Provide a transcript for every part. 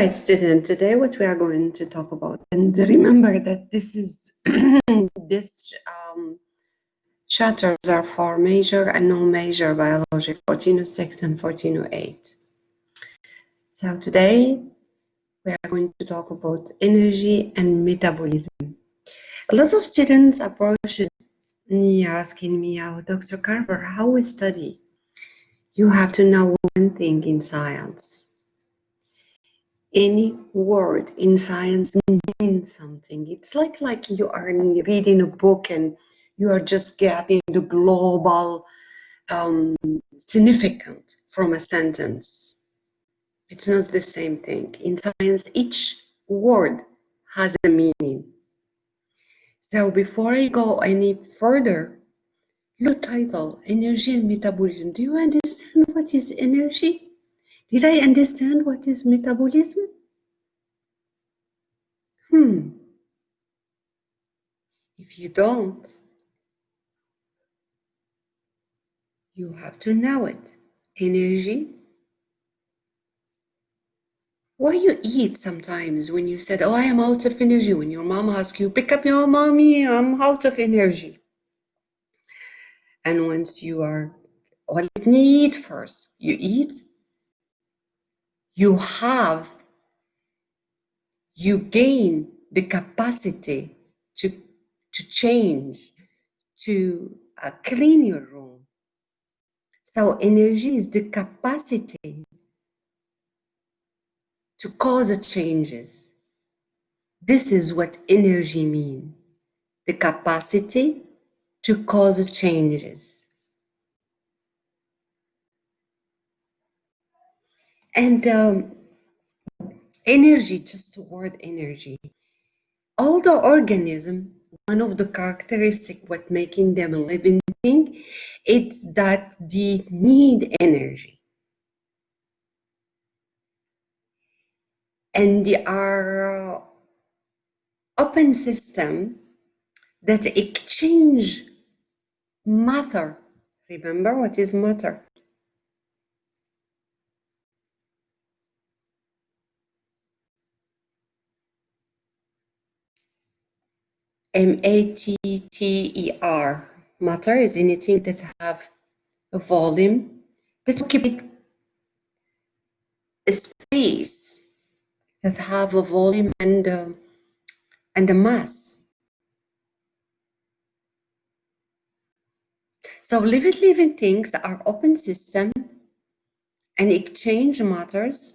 right, student, today what we are going to talk about, and remember that this is this chapters are for major and non-major biology, 1406 and 1408. So today we are going to talk about energy and metabolism. A lot of students approach me asking me, "Oh, Dr. Carver, how we study?" You have to know one thing in science. Any word in science means something. It's like you are reading a book and you are just getting the global significance from a sentence. It's not the same thing. In science, each word has a meaning. So before I go any further, your title, Energy and Metabolism. Do you understand what is energy? Did I understand what is metabolism? If you don't, you have to know it. Energy. Why you eat sometimes when you said, "Oh, I am out of energy," when your mom asks you, "Pick up your mommy, I'm out of energy." And once you are, well, let me eat first. You eat, you gain the capacity to change, to clean your room. So energy is the capacity to cause changes. This is what energy means, the capacity to cause changes. And energy, just the word energy. All the organism, one of the characteristics what making them a living thing, it's that they need energy. And they are open system that exchange matter. Remember what is matter? M-A-T-T-E-R. Matter is anything that have a volume, that occupy a space, that have a volume and a mass. So living things are open system and exchange matters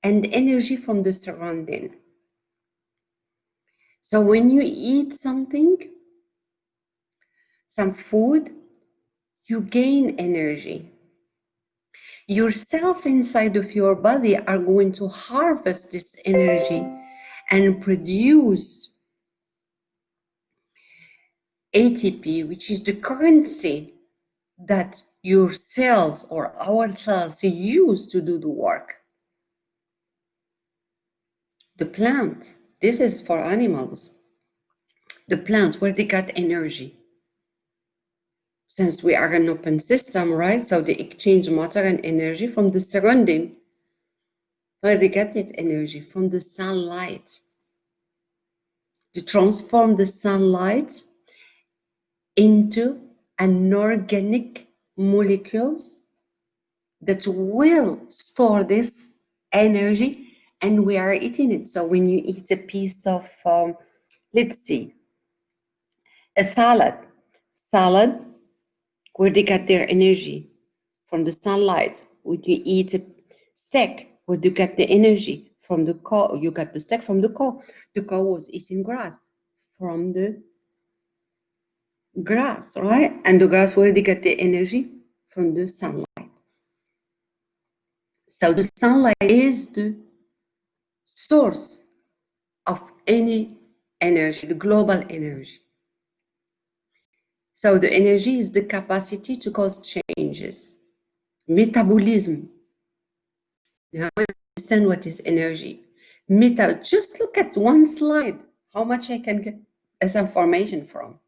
and energy from the surrounding. So when you eat something, some food, you gain energy. Your cells inside of your body are going to harvest this energy and produce ATP, which is the currency that your cells or our cells use to do the work. The plant, this is for animals. The plants, where they got energy. Since we are an open system, right? So they exchange matter and energy from the surrounding. Where they get that energy? From the sunlight. They transform the sunlight into anorganic molecules that will store this energy, and we are eating it. So when you eat a piece of, let's see, a salad, where they get their energy from the sunlight. When you eat a steak, where you get the energy from the cow, you got the steak from the cow. The cow was eating grass from the grass, right? And the grass, where they get the energy from the sunlight. So the sunlight is the source of any energy, the global energy. So the energy is the capacity to cause changes. Metabolism. Now I understand what is energy. Just look at one slide, how much I can get as information from.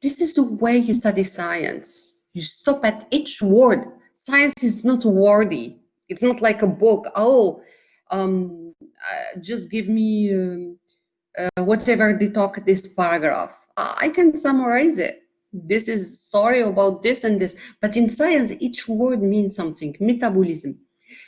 This is the way you study science. You stop at each word. Science is not wordy. It's not like a book. Oh, just give me whatever they talk this paragraph. I can summarize it. This is story about this and this. But in science, each word means something. Metabolism.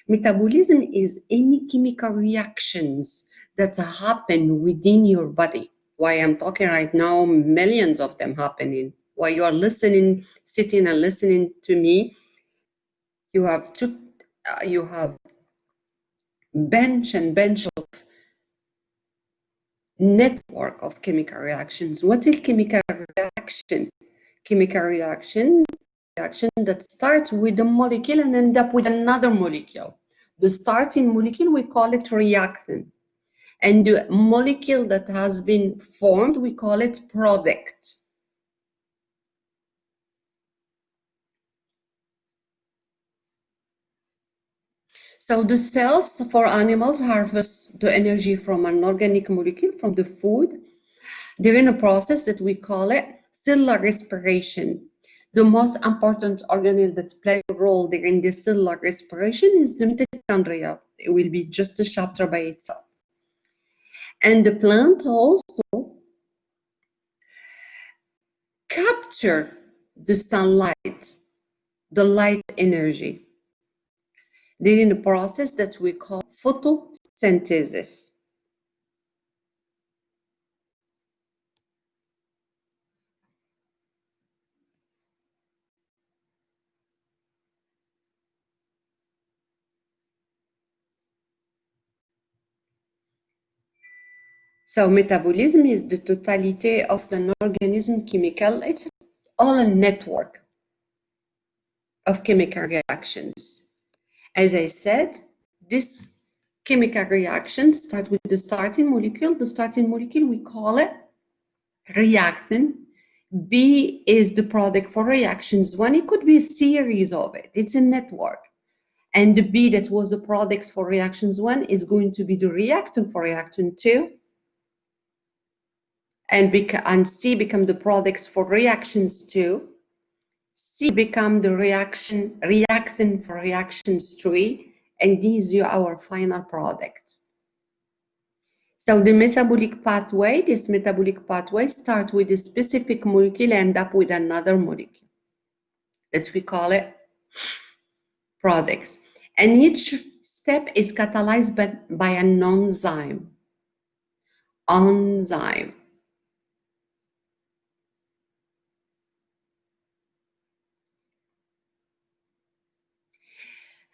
Metabolism is any chemical reactions that happen within your body. Why I'm talking right now, millions of them happening. While you are listening, sitting and listening to me, you have you have bench and bench of network of chemical reactions. What is chemical reaction? Chemical reaction that starts with a molecule and end up with another molecule. The starting molecule, we call it reactant. And the molecule that has been formed, we call it product. So the cells for animals harvest the energy from an organic molecule, from the food. They're in a process that we call it cellular respiration. The most important organelle that plays a role there in the cellular respiration is the mitochondria. It will be just a chapter by itself. And the plant also capture the sunlight, the light energy. They're in a process that we call photosynthesis. So metabolism is the totality of an organism chemical. It's all a network of chemical reactions. As I said, this chemical reaction starts with the starting molecule. The starting molecule, we call it reactant. B is the product for reactions one. It could be a series of it. It's a network. And the B that was the product for reactions one is going to be the reactant for reaction two. And C become the products for reactions two. C become the reactant for reactions three. And these are our final product. So the metabolic pathway, this metabolic pathway starts with a specific molecule and end up with another molecule that we call it products. And each step is catalyzed by an enzyme. Enzyme.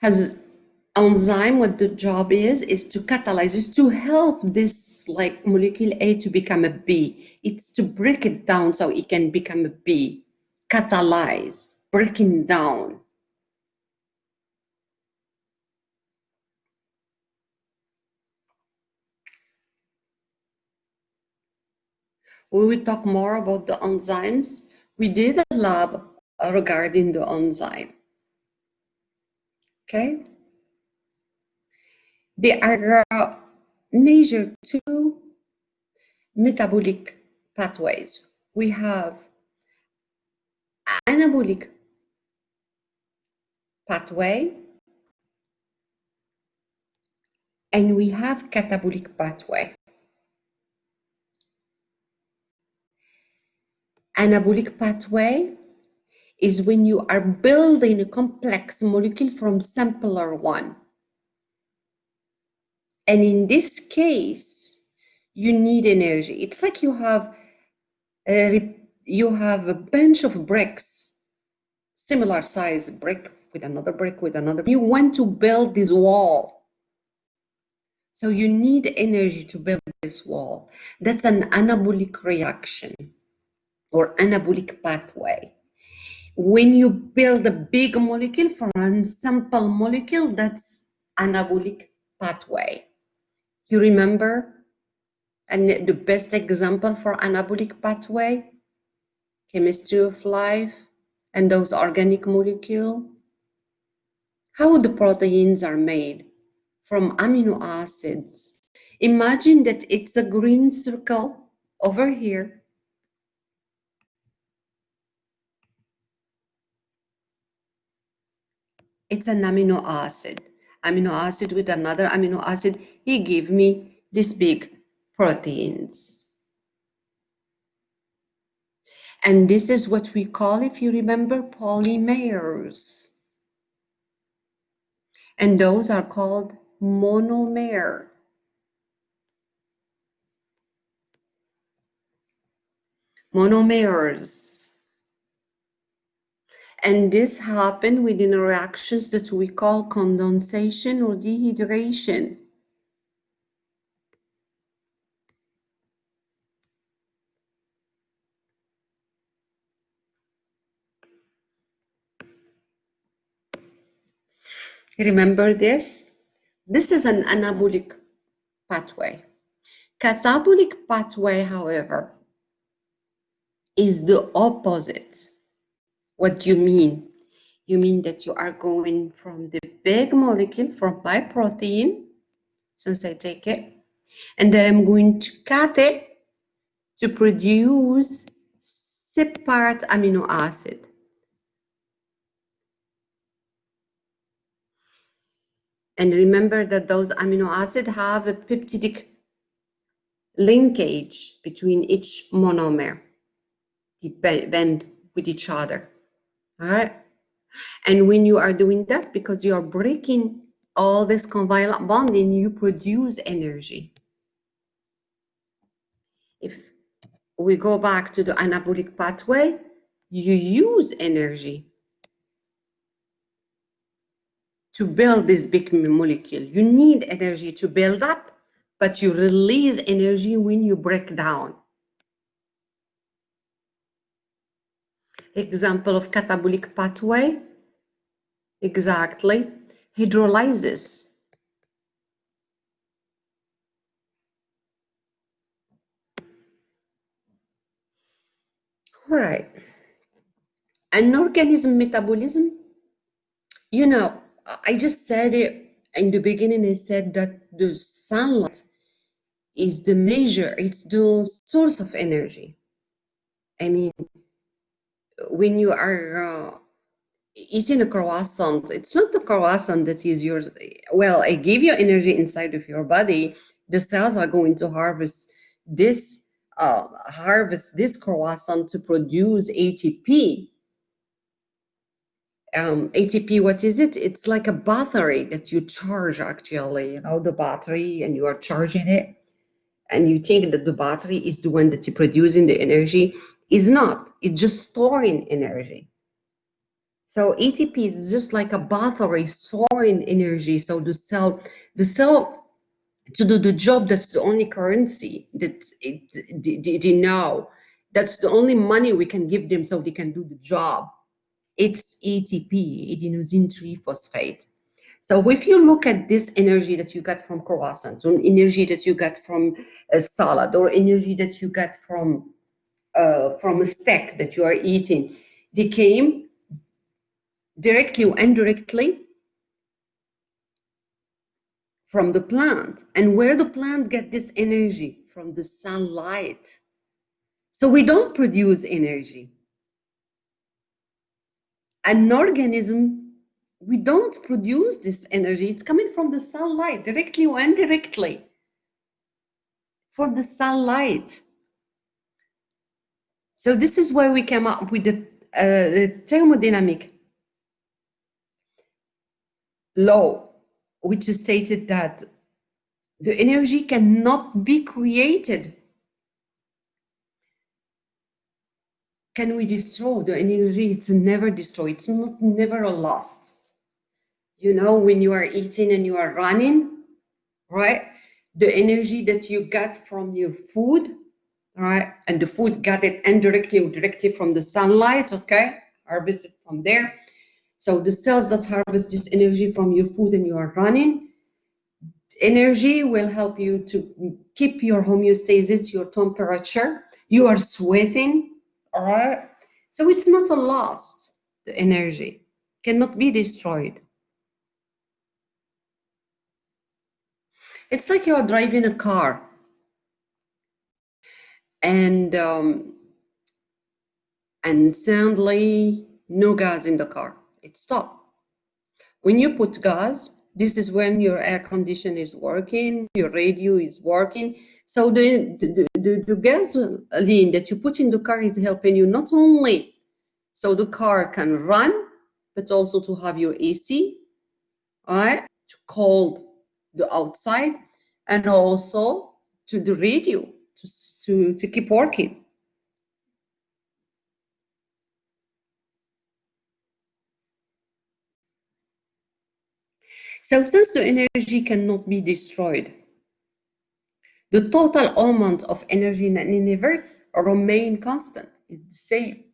Has enzyme, what the job is to catalyze, is to help this like molecule A to become a B. It's to break it down so it can become a B. Catalyze, breaking down. We will talk more about the enzymes. We did a lab regarding the enzyme. Okay? There are major two metabolic pathways. We have anabolic pathway and we have catabolic pathway. Anabolic pathway is when you are building a complex molecule from simpler one. And in this case, you need energy. It's like you have a bunch of bricks, similar size brick with another brick with another. You want to build this wall. So you need energy to build this wall. That's an anabolic reaction or anabolic pathway. When you build a big molecule from a simple molecule, that's anabolic pathway. You remember? And the best example for anabolic pathway, chemistry of life, and those organic molecules. How the proteins are made from amino acids. Imagine that it's a green circle over here. It's an amino acid. amino acid with another amino acid, he gave me this big proteins. And this is what we call, if you remember, polymers. And those are called monomer. Monomers. And this happens within reactions that we call condensation or dehydration. Remember this? This is an anabolic pathway. Catabolic pathway, however, is the opposite. What do you mean? You mean that you are going from the big molecule, from my protein, since I take it, and then I'm going to cut it to produce separate amino acid. And remember that those amino acids have a peptidic linkage between each monomer. They bend with each other. All right? And when you are doing that, because you are breaking all this covalent bonding, you produce energy. If we go back to the anabolic pathway, you use energy to build this big molecule. You need energy to build up, but you release energy when you break down. Example of catabolic pathway, exactly, hydrolysis. All right. An organism metabolism, you know, I just said it in the beginning. I said that the sunlight is the measure, it's the source of energy. I mean, when you are eating a croissant, it's not the croissant that is yours. Well, I give you energy inside of your body. The cells are going to harvest this croissant to produce ATP. ATP, what is it? It's like a battery that you charge, actually, you know, the battery, and you are charging it, and you think that the battery is the one that's producing the energy. Is not. It's just storing energy. So ATP is just like a battery storing energy. So the cell to do the job, that's the only currency that they know. That's the only money we can give them so they can do the job. It's ATP, adenosine triphosphate. So if you look at this energy that you get from croissants, or energy that you get from a salad, or energy that you get from a steak that you are eating, they came directly or indirectly from the plant. And where the plant get this energy? From the sunlight. So we don't produce energy. An organism, we don't produce this energy. It's coming from the sunlight, directly or indirectly. For the sunlight. So this is why we came up with the thermodynamic law, which stated that the energy cannot be created. Can we destroy the energy? It's never destroyed. It's never lost. You know, when you are eating and you are running, right? The energy that you get from your food, right? And the food got it indirectly or directly from the sunlight, okay? Harvest it from there. So the cells that harvest this energy from your food and you are running, energy will help you to keep your homeostasis, your temperature. You are sweating, all right? So it's not a loss. The energy cannot be destroyed. It's like you are driving a car and suddenly no gas in the car. It stopped. When you put gas, This is when your air conditioner is working, your radio is working. So the gasoline that you put in the car is helping you not only so the car can run, but also to have your AC, all right, to cold the outside, and also to the radio to keep working. So since the energy cannot be destroyed, the total amount of energy in an universe remain constant, is the same.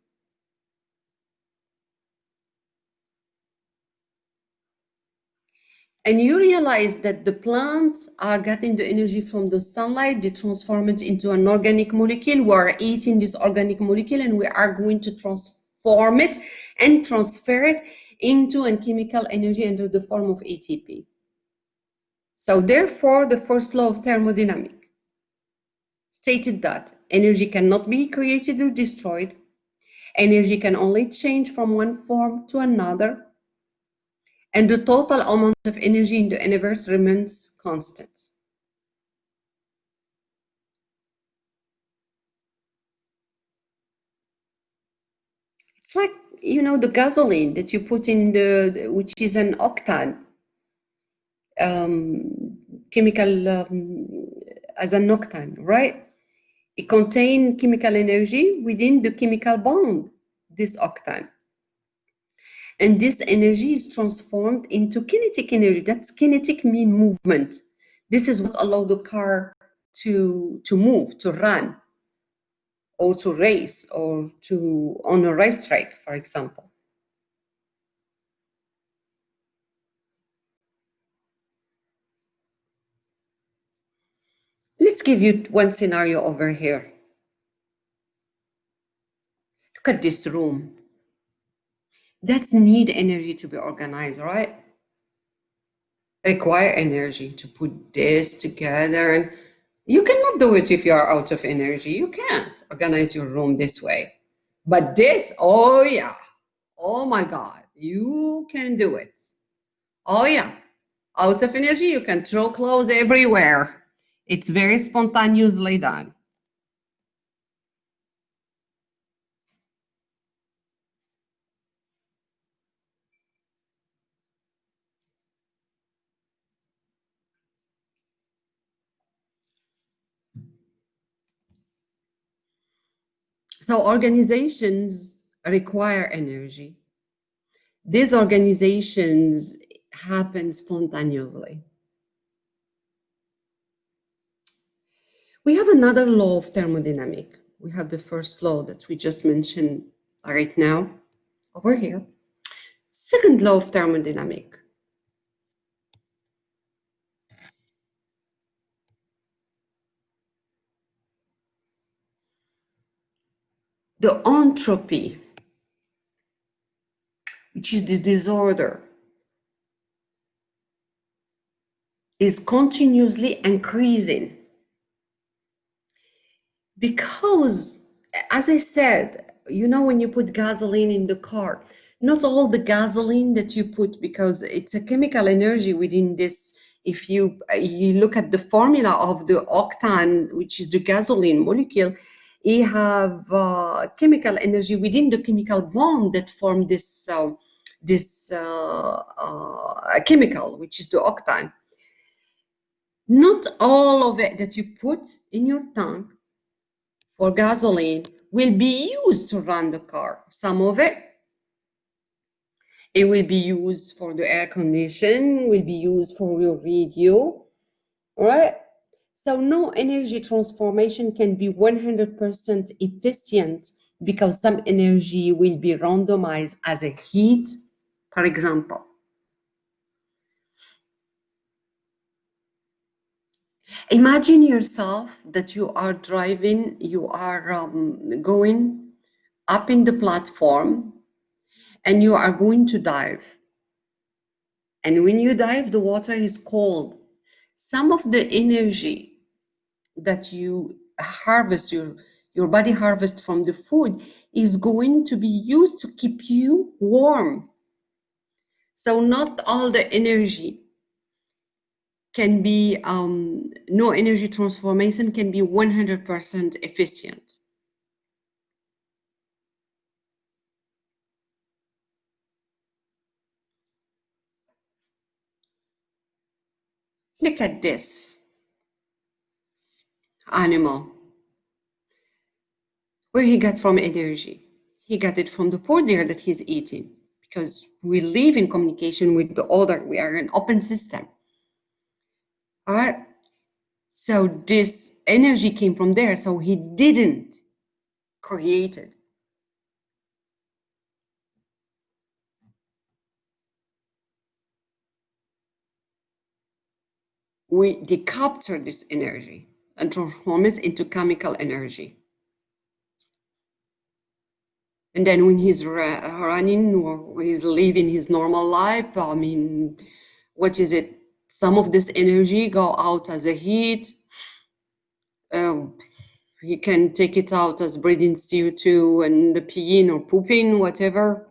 And you realize that the plants are getting the energy from the sunlight, they transform it into an organic molecule. We are eating this organic molecule and we are going to transform it and transfer it into a chemical energy under the form of ATP. So therefore, the first law of thermodynamics stated that energy cannot be created or destroyed. Energy can only change from one form to another. And the total amount of energy in the universe remains constant. It's like, you know, the gasoline that you put in which is an octane chemical as an octane, right? It contains chemical energy within the chemical bond, this octane. And this energy is transformed into kinetic energy. That's kinetic mean movement. This is what allows the car to move, to run, or to race, or to on a racetrack, for example. Let's give you one scenario over here. Look at this room. That need energy to be organized, right? Require energy to put this together, and you cannot do it if you are out of energy. You can't organize your room this way. But this, oh yeah, oh my God, you can do it. Oh yeah, out of energy, you can throw clothes everywhere. It's very spontaneously done. So organizations require energy. These organizations happen spontaneously. We have another law of thermodynamics. We have the first law that we just mentioned right now over here. Second law of thermodynamics. The entropy, which is the disorder, is continuously increasing because, as I said, you know, when you put gasoline in the car, not all the gasoline that you put, because it's a chemical energy within this. If you look at the formula of the octane, which is the gasoline molecule, you have chemical energy within the chemical bond that form this chemical, which is the octane. Not all of it that you put in your tank for gasoline will be used to run the car. Some of it will be used for the air condition, will be used for your radio, right? So no energy transformation can be 100% efficient because some energy will be randomized as a heat, for example. Imagine yourself that you are driving, you are going up in the platform and you are going to dive. And when you dive, the water is cold. Some of the energy that you harvest, your body harvests from the food is going to be used to keep you warm. So not all the energy can be, no energy transformation can be 100% efficient. Look at this animal. Where he got from energy? He got it from the powder that he's eating, because we live in communication with the other. We are an open system. All right. So this energy came from there. So he didn't create it. They capture this energy and transform it into chemical energy. And then when he's running or he's living his normal life, I mean, what is it? Some of this energy go out as a heat. He can take it out as breathing CO2 and the peeing or pooping, whatever.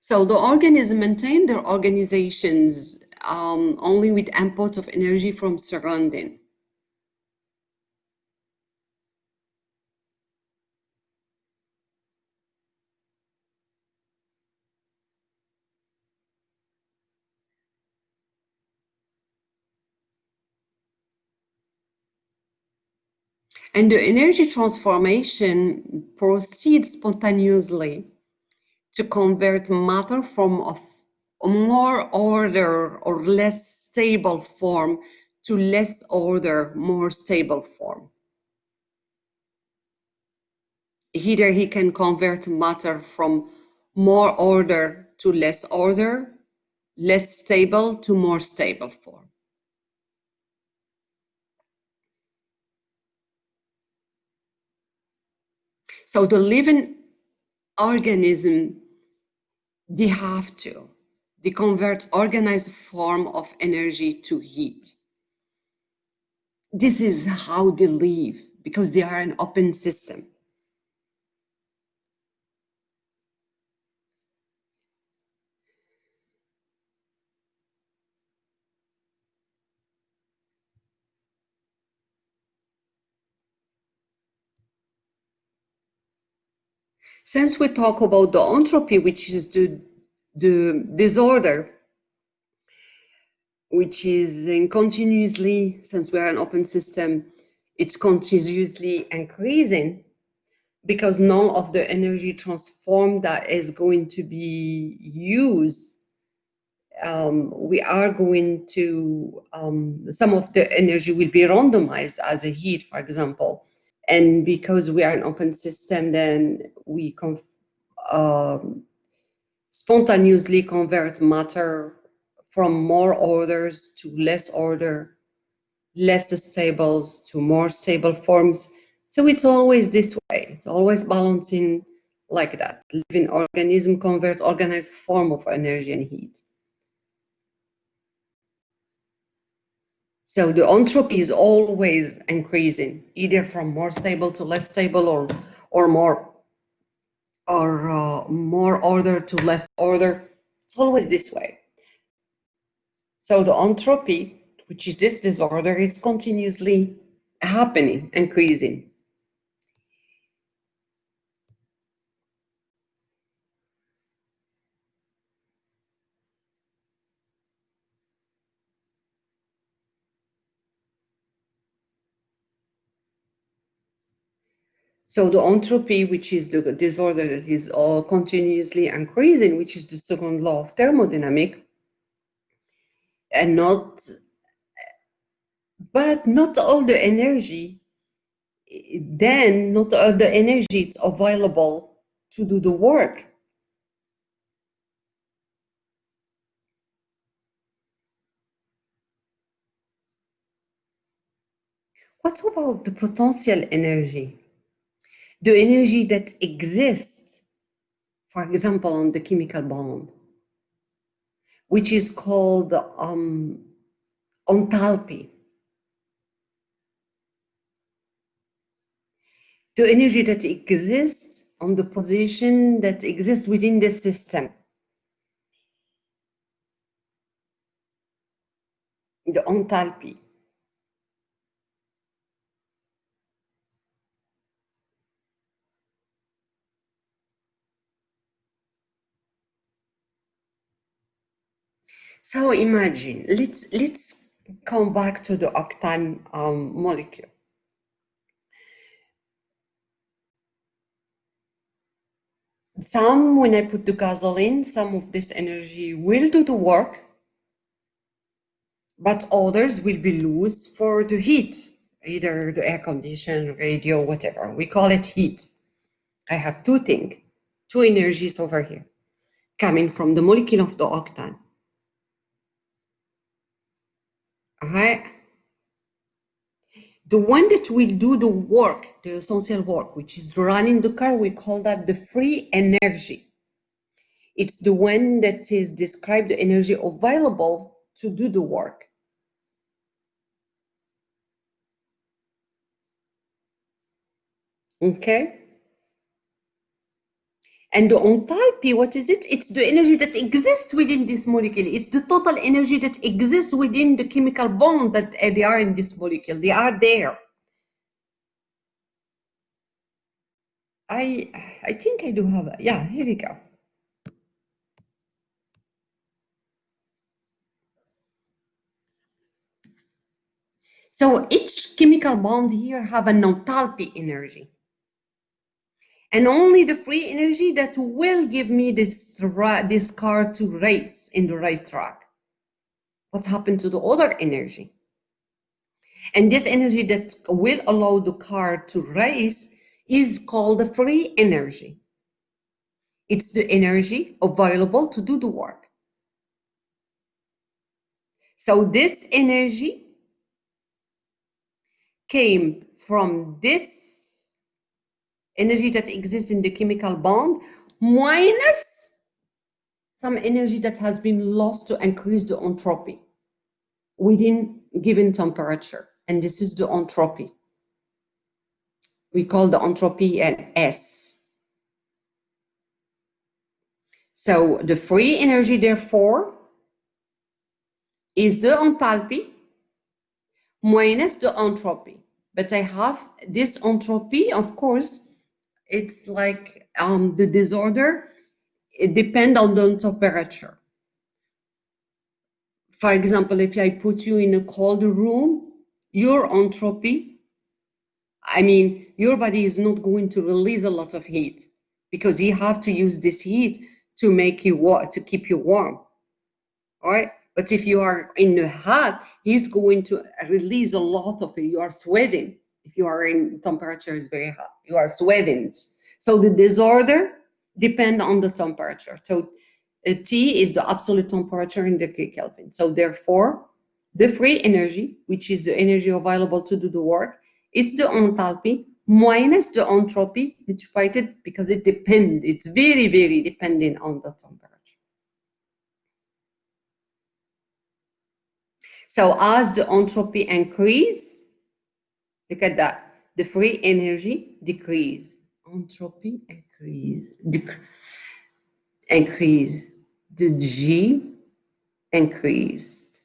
So the organism maintain their organizations only with input of energy from surrounding. And the energy transformation proceeds spontaneously to convert matter from a more order or less stable form to less order, more stable form. Either he can convert matter from more order to less order, less stable to more stable form. So the living organism, they convert organized form of energy to heat. This is how they live, because they are an open system. Since we talk about the entropy, which is the disorder, which is in continuously, since we are an open system, it's continuously increasing, because none of the energy transformed that is going to be used. We are going to, some of the energy will be randomized as a heat, for example. And because we are an open system, then we spontaneously convert matter from more orders to less order, less stables to more stable forms. So it's always this way. It's always balancing like that. Living organism converts organized form of energy and heat. So the entropy is always increasing, either from more stable to less stable, or more order to less order. It's always this way. So the entropy, which is this disorder, is continuously happening, increasing. So the entropy, which is the disorder that is all continuously increasing, which is the second law of thermodynamics, and not all the energy, then not all the energy is available to do the work. What about the potential energy? The energy that exists, for example, on the chemical bond, which is called enthalpy. The energy that exists on the position that exists within the system. The enthalpy. So imagine, let's come back to the octane molecule. When I put the gasoline, some of this energy will do the work, but others will be loose for the heat, either the air condition, radio, whatever. We call it heat. I have two energies over here, coming from the molecule of the octane. All right. The one that will do the work, the essential work, which is running the car, we call that the free energy. It's the one that is described the energy available to do the work. Okay? And the enthalpy, what is it? It's the energy that exists within this molecule. It's the total energy that exists within the chemical bond that they are in this molecule. They are there. I think I do have, yeah, here we go. So each chemical bond here have an enthalpy energy. And only the free energy that will give me this car to race in the racetrack. What happened to the other energy? And this energy that will allow the car to race is called the free energy. It's the energy available to do the work. So this energy came from this energy that exists in the chemical bond minus some energy that has been lost to increase the entropy within given temperature. And this is the entropy. We call the entropy an S. So the free energy, therefore, is the enthalpy minus the entropy. But I have this entropy, of course, it's like the disorder, it depends on the temperature. For example, if I put you in a cold room, your entropy, I mean, your body is not going to release a lot of heat because you have to use this heat to make you to keep you warm. All right. But if you are in the hot, he's going to release a lot of it. You are sweating. If you are in temperature is very hot, you are sweating. So the disorder depends on the temperature. So T is the absolute temperature in degree Kelvin. So therefore, the free energy, which is the energy available to do the work, it's the enthalpy minus the entropy multiplied because it depends. It's very, very dependent on the temperature. So as the entropy increase, look at that, the free energy decrease. Entropy increase, increase. The G increased.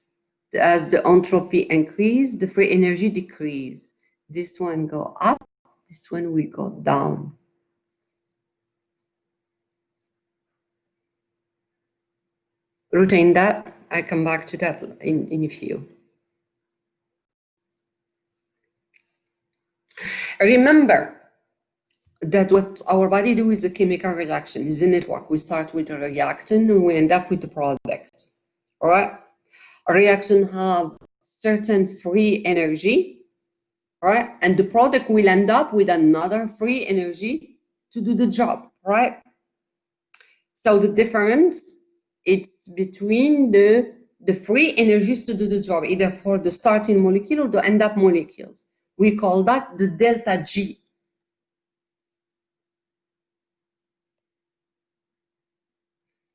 As the entropy increase, the free energy decrease. This one go up, this one will go down. Retain that. I come back to that in a few. Remember that what our body do is a chemical reaction, is a network. We start with a reactant and we end up with the product. All right? A reaction have certain free energy, right? And the product will end up with another free energy to do the job, right? So the difference, it's between the free energies to do the job, either for the starting molecule or the end up molecules. We call that the delta G.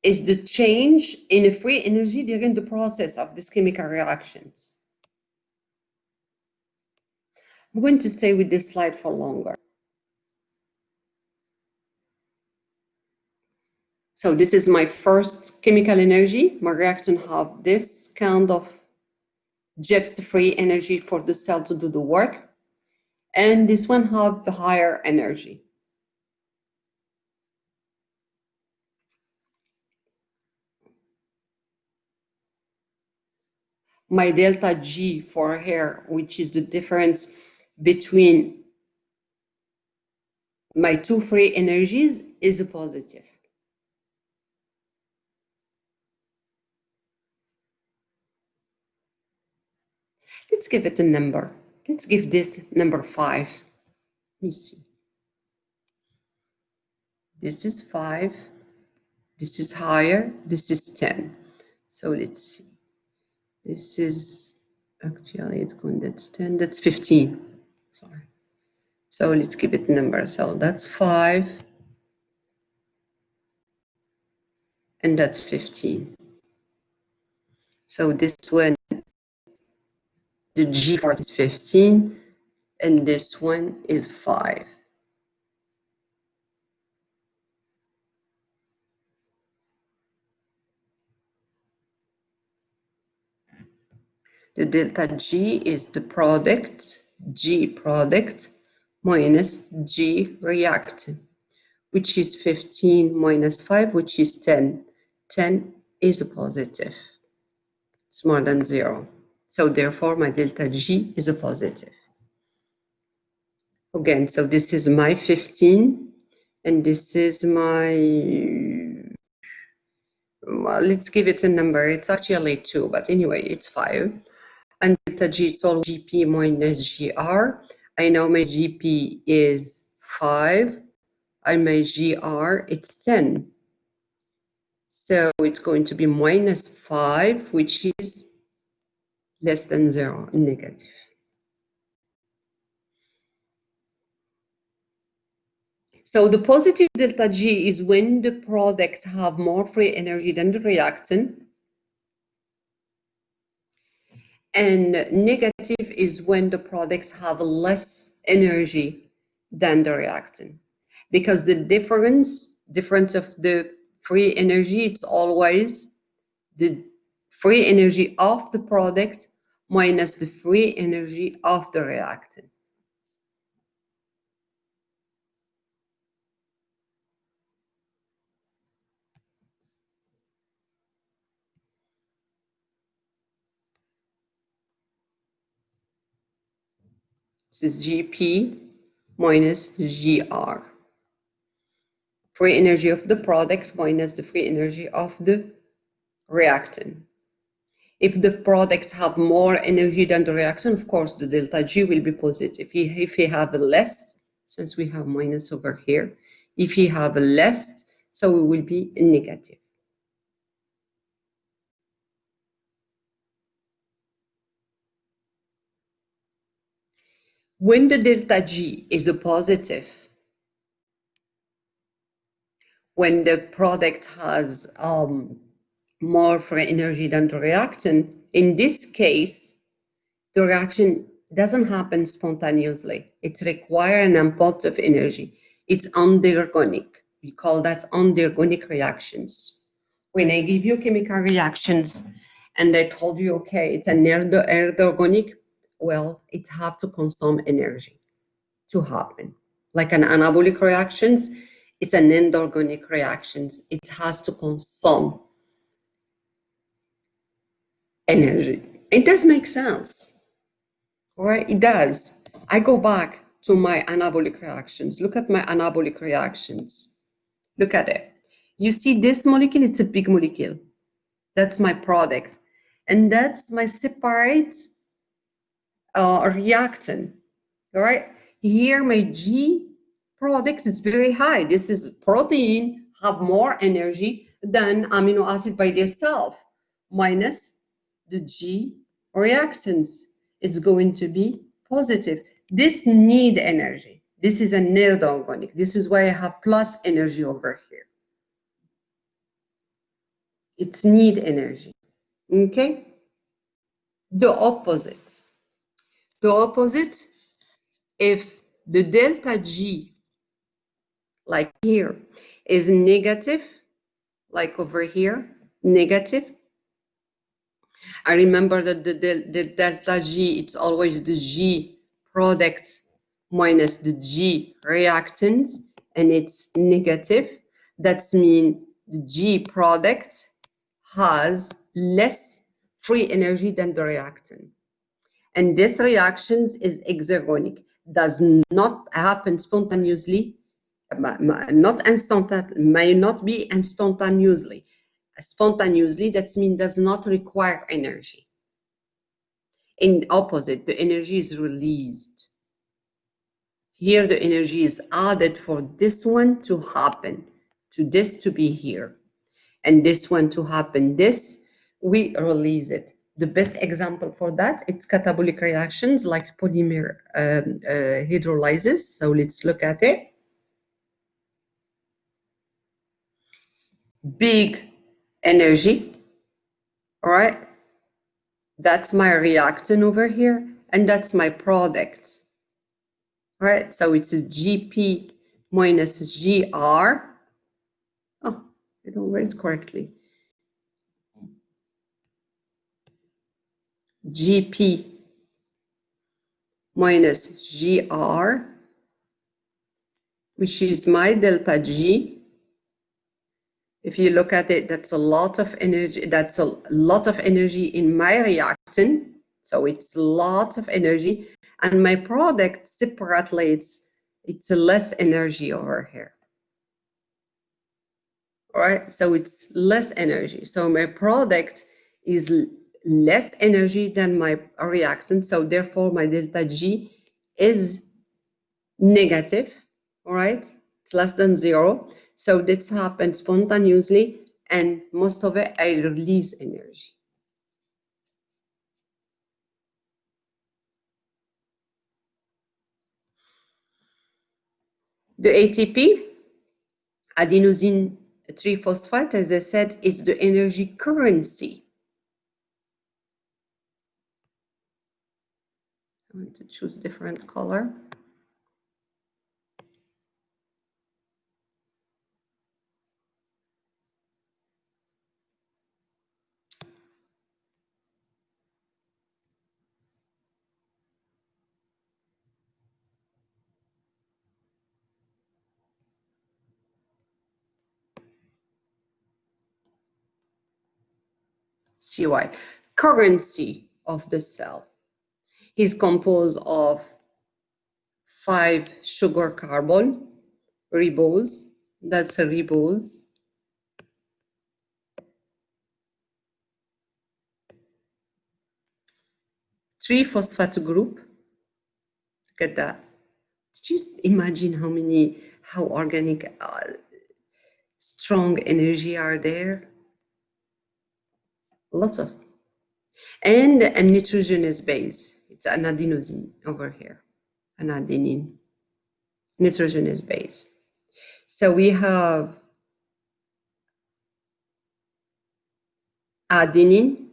Is the change in the free energy during the process of these chemical reactions. I'm going to stay with this slide for longer. So this is my first chemical energy. My reaction have this kind of just free energy for the cell to do the work. And this one have higher energy. My delta G for here, which is the difference between my two free energies, is a positive. Let's give it a number. Let's give this number 5. Let me see. This is 5. This is higher. This is 10. So let's see. This is actually, it's going, that's 10. That's 15. Sorry. So let's give it a number. So that's 5. And that's 15. So this one, the G part is 15. And this one is 5. The delta G is the product, G product, minus G reactant, which is 15 minus 5, which is 10. 10 is a positive. It's more than 0. So therefore, my delta G is a positive. Again, so this is my 15, and this is my, well, let's give it a number. It's actually 2, but anyway, it's 5. And delta G is all GP minus GR. I know my GP is 5, and my GR, it's 10. So it's going to be minus 5, which is less than 0, negative. So the positive delta G is when the product have more free energy than the reactant. And negative is when the products have less energy than the reactant. Because the difference of the free energy, it's always the free energy of the product minus the free energy of the reactant. This is GP minus GR. Free energy of the product minus the free energy of the reactant. If the products have more energy than the reaction, of course, the delta G will be positive. If we have less, since we have minus over here, if we have less, so it will be negative. When the delta G is a positive, when the product has more free energy than the reactant, in this case, the reaction doesn't happen spontaneously. It requires an input of energy. It's endergonic. We call that endergonic reactions. When I give you chemical reactions and I told you, okay, it's an endergonic, well, it has to consume energy to happen. Like an anabolic reactions, it's an endergonic reactions. It has to consume energy. It does make sense. Right, it does. I go back to my anabolic reactions. Look at my anabolic reactions. Look at it. You see this molecule, it's a big molecule. That's my product. And that's my separate reactant. All right. Here, my G product is very high. This is protein, have more energy than amino acid by itself, minus the G reactants. It's going to be positive. This need energy. This is a endergonic. This is why I have plus energy over here. It's need energy. Okay? The opposite. The opposite, if the delta G, like here, is negative, like over here, negative. I remember that the delta G, it's always the G product minus the G reactant, and it's negative. That means the G product has less free energy than the reactant. And this reaction is exergonic, does not happen spontaneously, may not be instantaneously. Spontaneously, that means does not require energy. In opposite, the energy is released. Here, the energy is added for this one to happen, to this to be here. And this one to happen, this, we release it. The best example for that, it's catabolic reactions like polymer hydrolysis. So let's look at it. Big energy, all right? That's my reactant over here, and that's my product. All right, so it's a GP minus GR. Oh, I don't write correctly. GP minus GR, which is my delta G. If you look at it, that's a lot of energy. That's a lot of energy in my reactant. So it's a lot of energy. And my product separately, it's less energy over here. All right, so it's less energy. So my product is less energy than my reactant. So therefore, my delta G is negative. All right, it's less than 0. So this happens spontaneously, and most of it, I release energy. The ATP, adenosine triphosphate, as I said, is the energy currency. I want to choose different color. CY, currency of the cell. Is composed of 5 sugar carbon ribose. That's a ribose. 3 phosphate group. Look at that. Did you imagine how organic, strong energy are there? Lots of. And a nitrogenous base. It's an adenosine over here. An adenine. Nitrogenous base. So we have adenine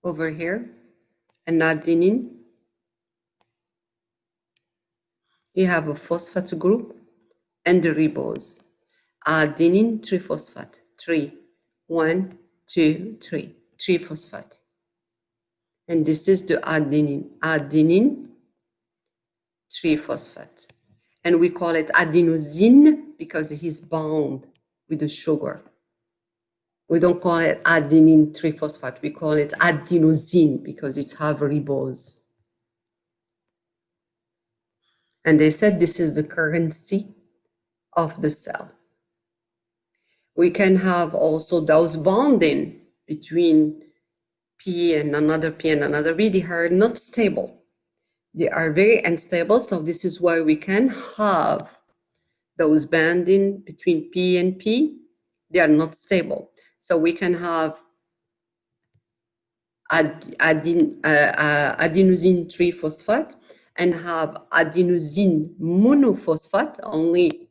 over here. An adenine. You have a phosphate group and the ribose. Adenine triphosphate. 3. 1, 2, 3. Triphosphate. And this is the adenine. Adenine triphosphate. And we call it adenosine because it is bound with the sugar. We don't call it adenine triphosphate. We call it adenosine because it has ribose. And they said this is the currency of the cell. We can have also those bonding between P and another P and another B. They are not stable. They are very unstable. So this is why we can have those bonding between P and P. They are not stable. So we can have adenosine triphosphate and have adenosine monophosphate. Only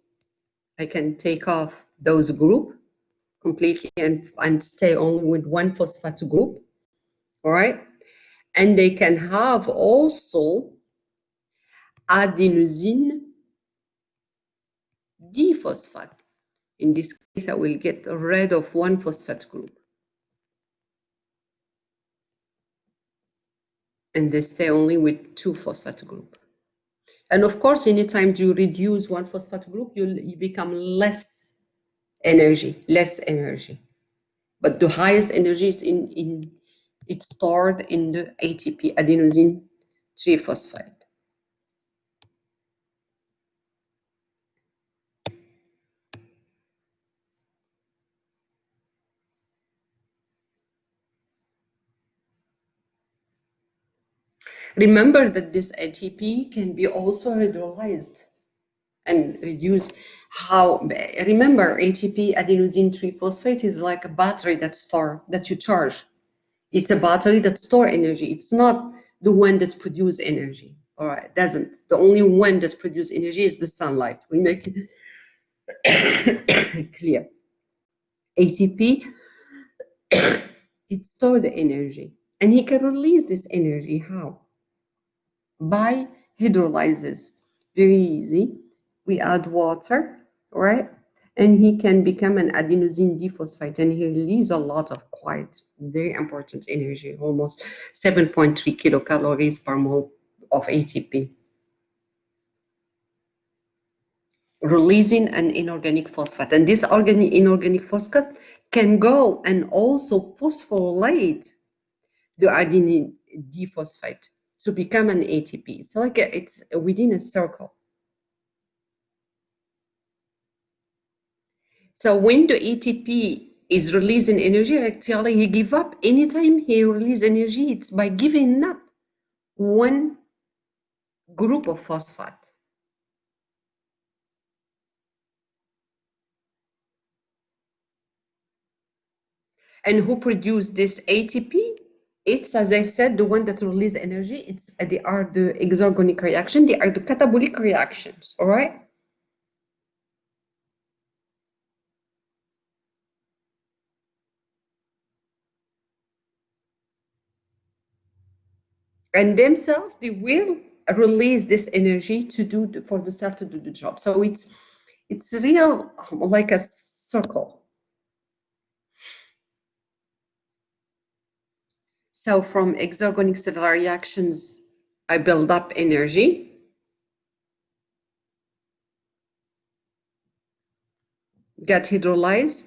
I can take off those group completely and stay only with one phosphate group. All right. And they can have also adenosine diphosphate. In this case, I will get rid of one phosphate group. And they stay only with two phosphate group. And of course, anytime you reduce one phosphate group, you become less energy. But the highest energy is it's stored in the ATP, adenosine triphosphate. Remember that this ATP can be also hydrolyzed and reduce how. Remember, ATP, adenosine triphosphate, is like a battery that you charge. It's a battery that stores energy. It's not the one that produces energy. All right, it doesn't. The only one that produces energy is the sunlight. We make it clear. ATP, it stores the energy, and he can release this energy. How? By hydrolysis. Very easy. We add water, right? And he can become an adenosine diphosphate, and he releases a lot of quite very important energy, almost 7.3 kilocalories per mole of ATP. Releasing an inorganic phosphate. And this inorganic phosphate can go and also phosphorylate the adenine diphosphate to become an ATP. So like it's within a circle. So when the ATP is releasing energy, actually he give up. Anytime he releases energy, it's by giving up one group of phosphate. And who produce this ATP? It's, as I said, the one that release energy. They are the exergonic reaction. They are the catabolic reactions, all right? And themselves, they will release this energy to do for the cell to do the job. So it's real like a circle. So from exergonic cellular reactions, I build up energy. Get hydrolyzed.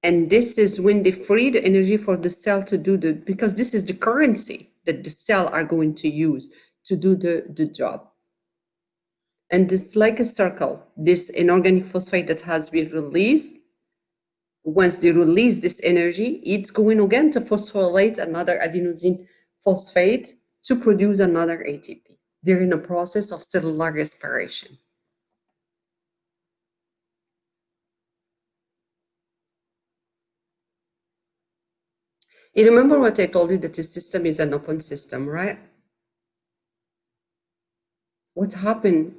And this is when they free the energy for the cell to do because this is the currency that the cell are going to use to do the job. And it's like a circle. This inorganic phosphate that has been released, once they release this energy, it's going again to phosphorylate another adenosine phosphate to produce another ATP. They're in a process of cellular respiration. You remember what I told you, that the system is an open system, right? What's happened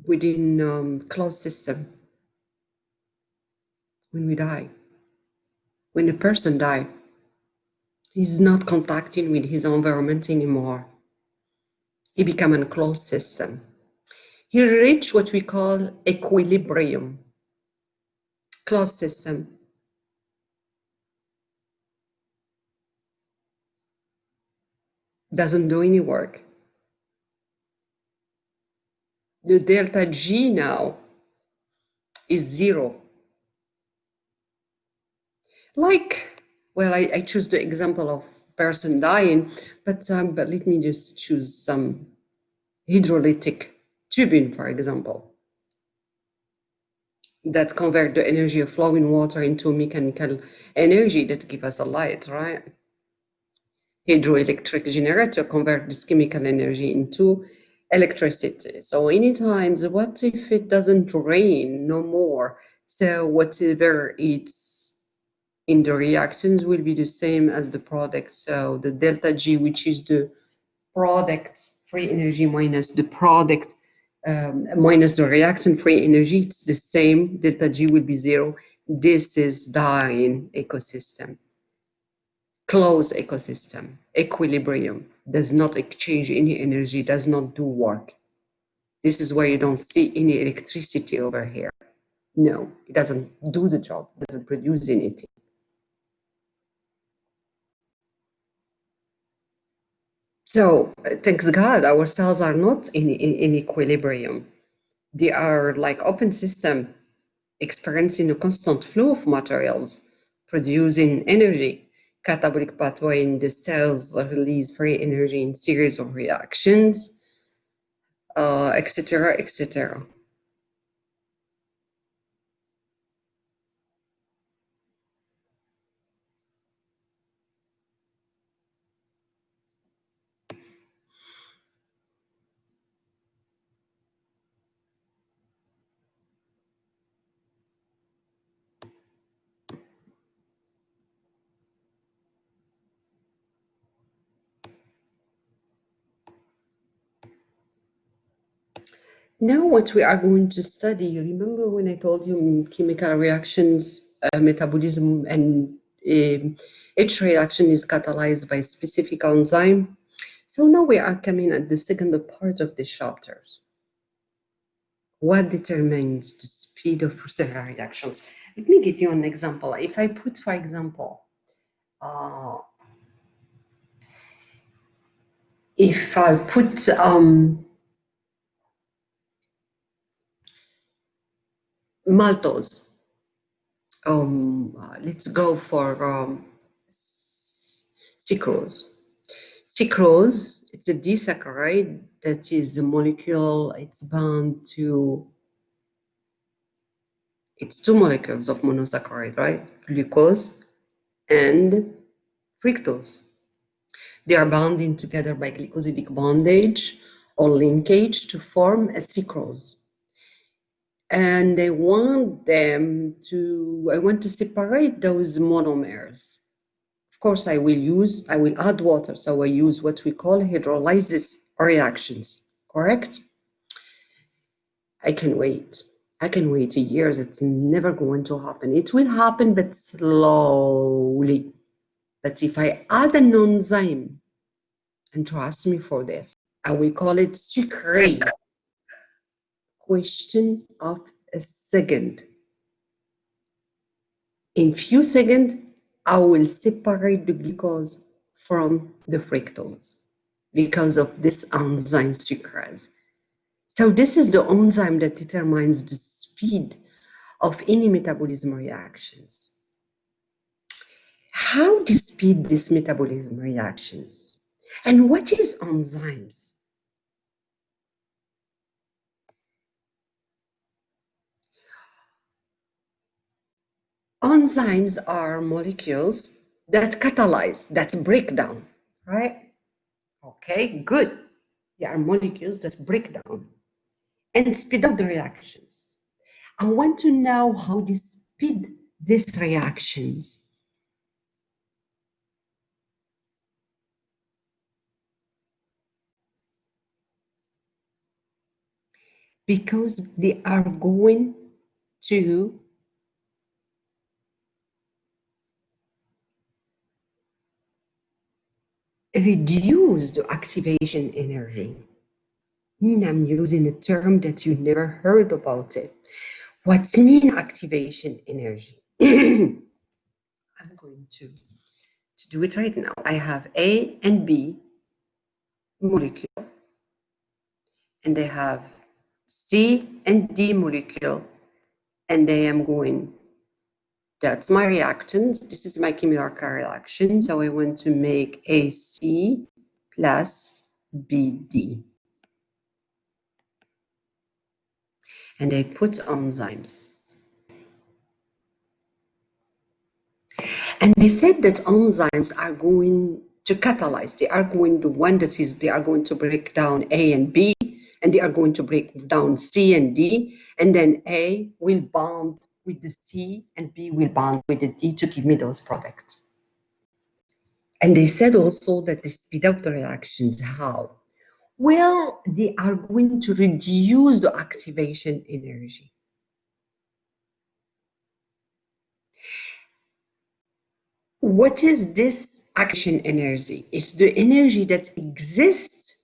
within closed system when we die? When a person dies, he's not contacting with his environment anymore. He becomes a closed system. He reached what we call equilibrium. Closed system. Doesn't do any work. The delta G now is 0. Like, well, I choose the example of person dying, but let me just choose some hydrolytic tubing, for example, that convert the energy of flowing water into mechanical energy that give us a light, right? Hydroelectric generator convert this chemical energy into electricity. So anytime, what if it doesn't rain no more? So whatever it's in the reactions will be the same as the product. So the delta G, which is the product free energy minus the product minus the reaction free energy, it's the same. Delta G will be 0. This is dying ecosystem. Closed ecosystem, equilibrium, does not exchange any energy, does not do work. This is why you don't see any electricity over here. No, it doesn't do the job, it doesn't produce anything. So thanks God, our cells are not in equilibrium. They are like open system, experiencing a constant flow of materials, producing energy. Catabolic pathway in the cells release free energy in series of reactions, etc., etc. Now what we are going to study, you remember when I told you chemical reactions, metabolism, and each reaction is catalyzed by a specific enzyme. So now we are coming at the second part of the chapters. What determines the speed of cellular reactions? Let me give you an example. If I put, for example, if I put maltose, let's go for sucrose. Sucrose, it's a disaccharide that is a molecule, it's bound to, it's two molecules of monosaccharide, right? Glucose and fructose. They are bounding together by glycosidic bondage or linkage to form a sucrose. And I want to separate those monomers. Of course, I will add water, so I use what we call hydrolysis reactions, correct? I can wait years, it's never going to happen. It will happen, but slowly. But if I add an enzyme, and trust me for this, I will call it sucrate. Question of a second. In few seconds, I will separate the glucose from the fructose because of this enzyme sucrase. So this is the enzyme that determines the speed of any metabolism reactions. How to speed these metabolism reactions? And what is enzymes? Enzymes are molecules that catalyze, that break down, right? Okay, good. They are molecules that break down and speed up the reactions. I want to know how they speed these reactions. Because they are going to reduce the activation energy. I'm using a term that you never heard about it. What's mean activation energy? I'm going to do it right now. I have A and B molecule, and I have C and D molecule, and I am going, that's my reactants. This is my chemical reaction. So I want to make AC plus BD. And I put enzymes. And they said that enzymes are going to catalyze. They are going to break down A and B, and they are going to break down C and D, and then A will bond with the C and B will bond with the D to give me those products. And they said also that they speed up the reactions. How? Well, they are going to reduce the activation energy. What is this action energy? It's the energy that exists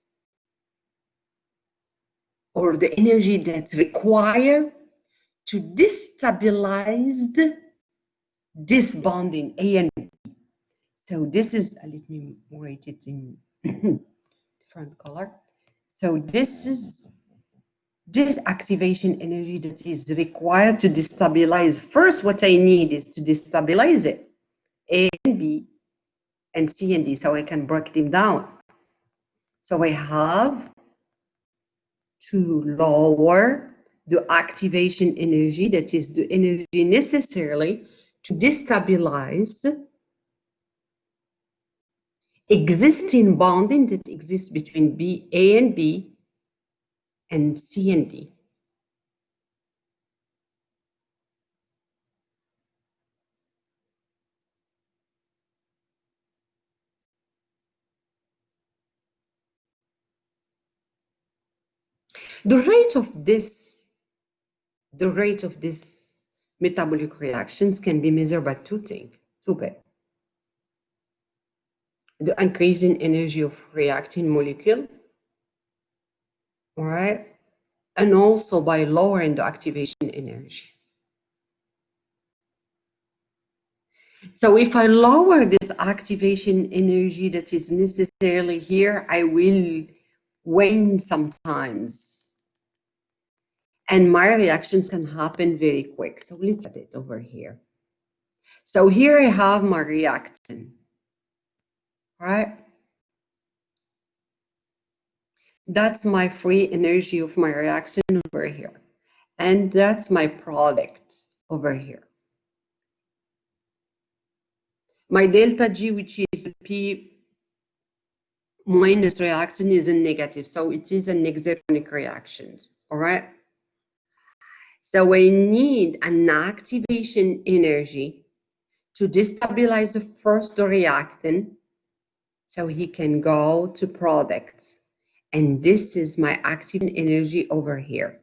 or the energy that's required to destabilize this bonding A and B. So this is, let me write it in different color. So this is this activation energy that is required to destabilize. First, what I need is to destabilize it, A and B and C and D, so I can break them down. So I have to lower the activation energy, that is the energy necessarily to destabilize existing bonding that exists between A and B and C and D. The rate of this metabolic reactions can be measured by two things. The increasing energy of reacting molecule, all right, and also by lowering the activation energy. So if I lower this activation energy that is necessarily here, I will wane sometimes. And my reactions can happen very quick. So let's look at it over here. So here I have my reactant, right? That's my free energy of my reaction over here. And that's my product over here. My delta G, which is P minus reaction, is a negative. So it is an exergonic reaction, all right? So I need an activation energy to destabilize the first reactant so he can go to product. And this is my active energy over here.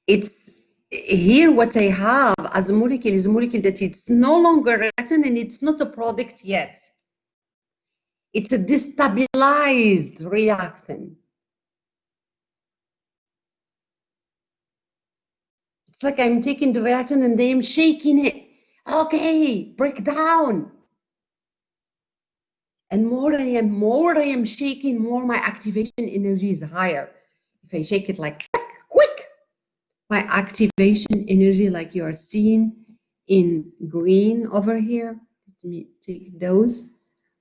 It's here what I have as a molecule is a molecule that it's no longer reactant and it's not a product yet. It's a destabilized reactant. It's like I'm taking the reactant and I'm shaking it. Okay, break down. And more I am shaking, more my activation energy is higher. If I shake it like quick, my activation energy, like you are seeing in green over here. Let me take those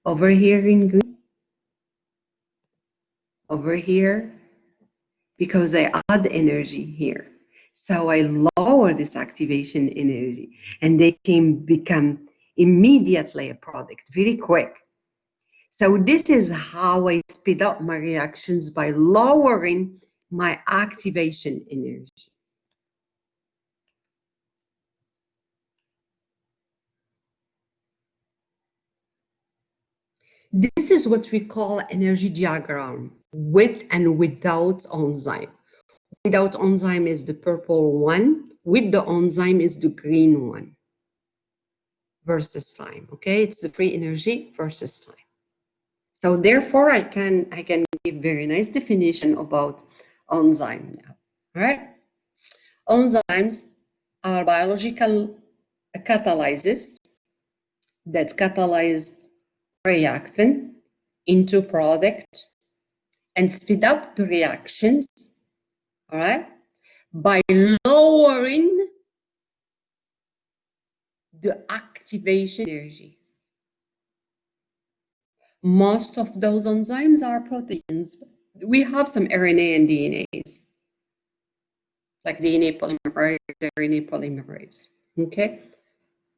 over here in green. Over here, because I add energy here. So I lower this activation energy and they can become immediately a product, very quick. So this is how I speed up my reactions, by lowering my activation energy. This is what we call energy diagram, with and without enzyme. Without enzyme is the purple one, with the enzyme is the green one. Versus time, okay? It's the free energy versus time. So therefore, I can give very nice definition about enzyme now, all right? Enzymes are biological catalyses that catalyze reactant into product and speed up the reactions, all right, by lowering the activation energy. Most of those enzymes are proteins. We have some RNA and DNAs, like DNA polymerase, RNA polymerase, okay?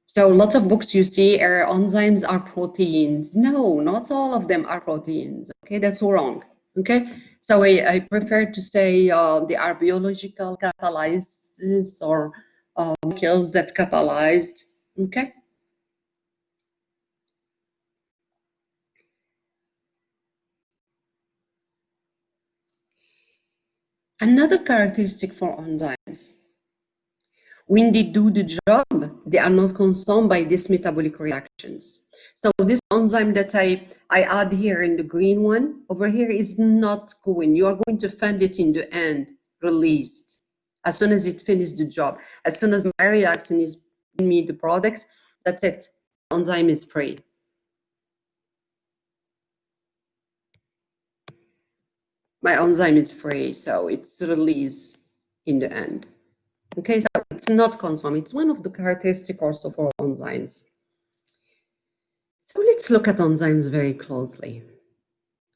So lots of books you see enzymes are proteins. No, not all of them are proteins, okay? That's wrong, okay? So I prefer to say they are biological catalysts or molecules that catalyzed, okay? Another characteristic for enzymes, when they do the job, they are not consumed by these metabolic reactions. So this enzyme that I add here in the green one over here is not going. You are going to find it in the end. released. As soon as it finished the job, as soon as my reaction is giving me the product, that's it. Enzyme is free. My enzyme is free, so it's released in the end. Okay, so it's not consumed. It's one of the characteristics also for enzymes. So let's look at enzymes very closely.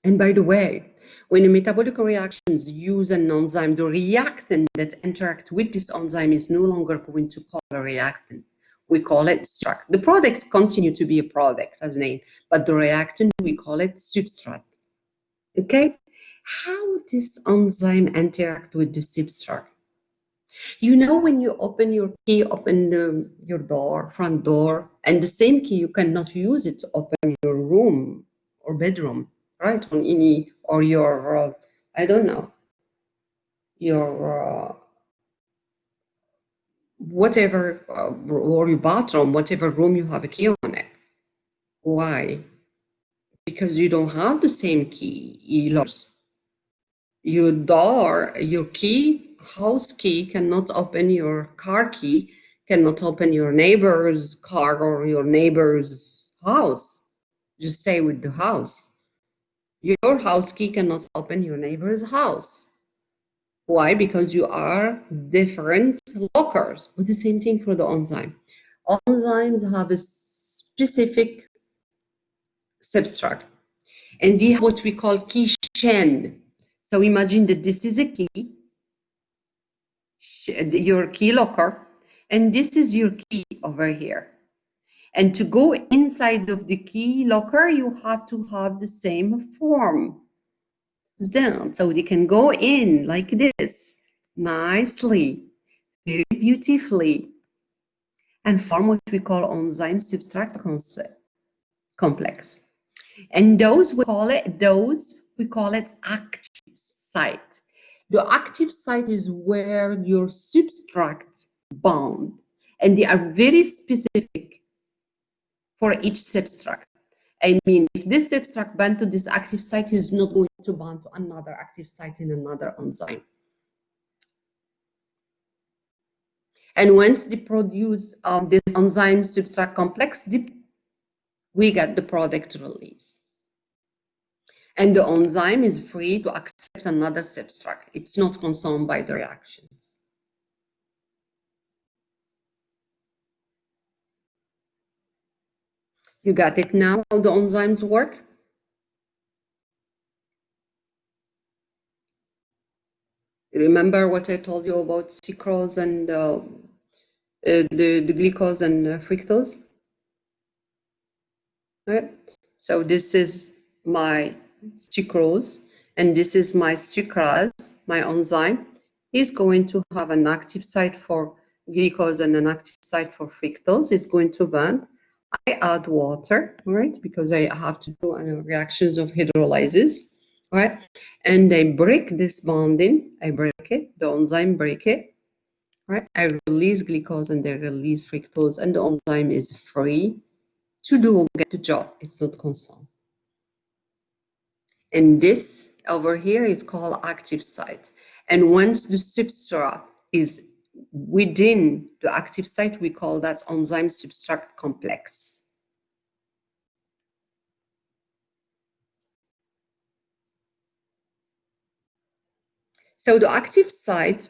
And by the way, when a metabolic reactions use an enzyme, the reactant that interact with this enzyme is no longer going to call a reactant. We call it substrate. The product continue to be a product as name, but the reactant, we call it substrate. Okay? How this enzyme interact with the substrate? You know, when you open your key, open your door, front door, and the same key, you cannot use it to open your room or bedroom, right? On any, or your, I don't know, your, whatever, or your bathroom, whatever room you have a key on it. Why? Because you don't have the same key. Your door, your key, house key cannot open your car key, cannot open your neighbor's car or your neighbor's house. Just stay with the house. Your house key cannot open your neighbor's house. Why? Because you are different lockers. But the same thing for the enzyme. Enzymes have a specific substrate, and they have what we call key chain. So imagine that this is a key, your key locker, and this is your key over here. And to go inside of the key locker, you have to have the same form. Down, so they can go in like this, nicely, very beautifully, and form what we call enzyme substrate complex. And those we call it active site. The active site is where your substrate bound, and they are very specific for each substrate. I mean, if this substrate bound to this active site, is not going to bound to another active site in another enzyme. And once they produce this enzyme substrate complex, we get the product release. And the enzyme is free to accept another substrate. It's not consumed by the reactions. You got it now, how the enzymes work? Remember what I told you about sucrose and the glucose and fructose? Right? So this is my sucrose, and this is my sucrase, my enzyme. Is going to have an active site for glucose and an active site for fructose. It's going to burn. I add water, right? Because I have to do reactions of hydrolysis, right? And I break this bonding. I break it. The enzyme break it, right? I release glucose and I release fructose, and the enzyme is free to do the job. It's not consumed. And this over here is called active site. And once the substrate is within the active site, we call that enzyme substrate complex. So the active site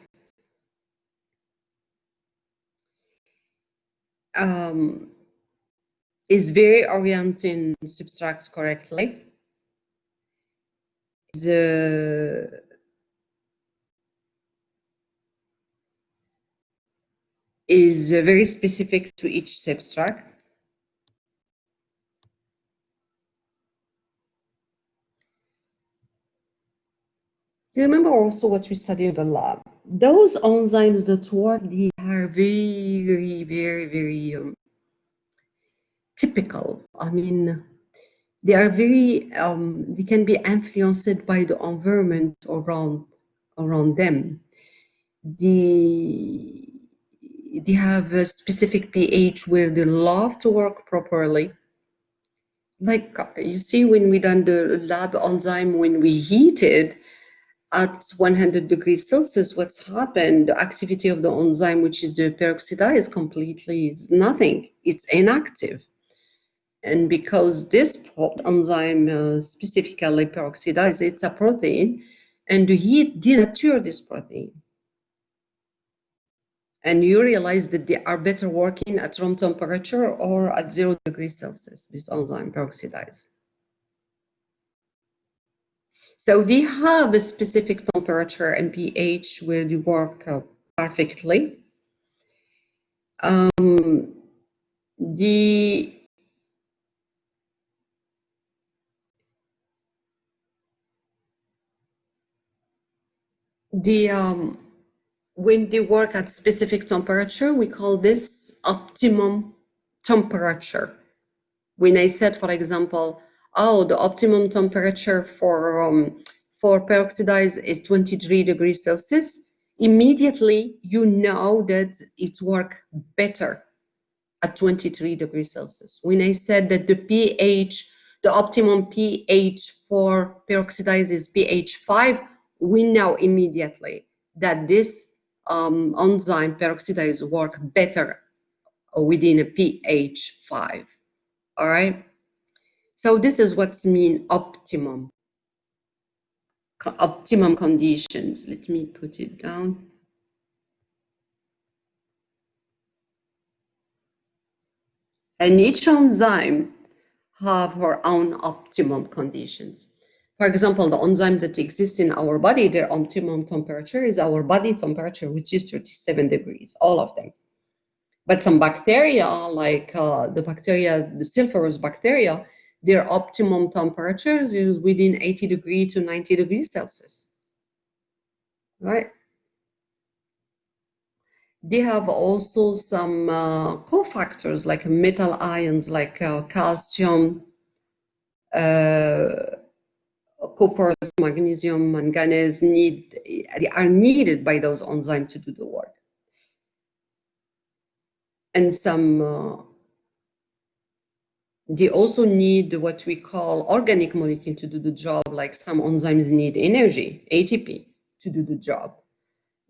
is very orienting substrates correctly. Is very specific to each substrate. You remember also what we studied in the lab. Those enzymes that work, they are very, very, very typical. I mean, they are very, they can be influenced by the environment around them. They have a specific pH where they love to work properly. Like you see when we done the lab enzyme, when we heated, at 100 degrees Celsius, what's happened? The activity of the enzyme, which is the peroxidase, completely is nothing. It's inactive. And because this enzyme, specifically peroxidase, it's a protein, and the heat denatures this protein. And you realize that they are better working at room temperature or at 0 degrees Celsius, this enzyme peroxidase. So they have a specific temperature and pH where they work perfectly. When they work at specific temperature, we call this optimum temperature. When I said, for example, oh, the optimum temperature for peroxidase is 23 degrees Celsius, immediately you know that it works better at 23 degrees Celsius. When I said that the pH, the optimum pH for peroxidase is pH 5, we know immediately that this enzyme peroxidase work better within a pH 5. All right. So this is what's mean optimum conditions. Let me put it down. And each enzyme have her own optimum conditions. For example, the enzyme that exists in our body, their optimum temperature is our body temperature, which is 37 degrees, all of them. But some bacteria, like the sulfurous bacteria, their optimum temperatures is within 80 degrees to 90 degrees Celsius, right? They have also some cofactors like metal ions, like calcium, copper, magnesium, manganese. They are needed by those enzymes to do the work. And some they also need what we call organic molecule to do the job, like some enzymes need energy, ATP, to do the job.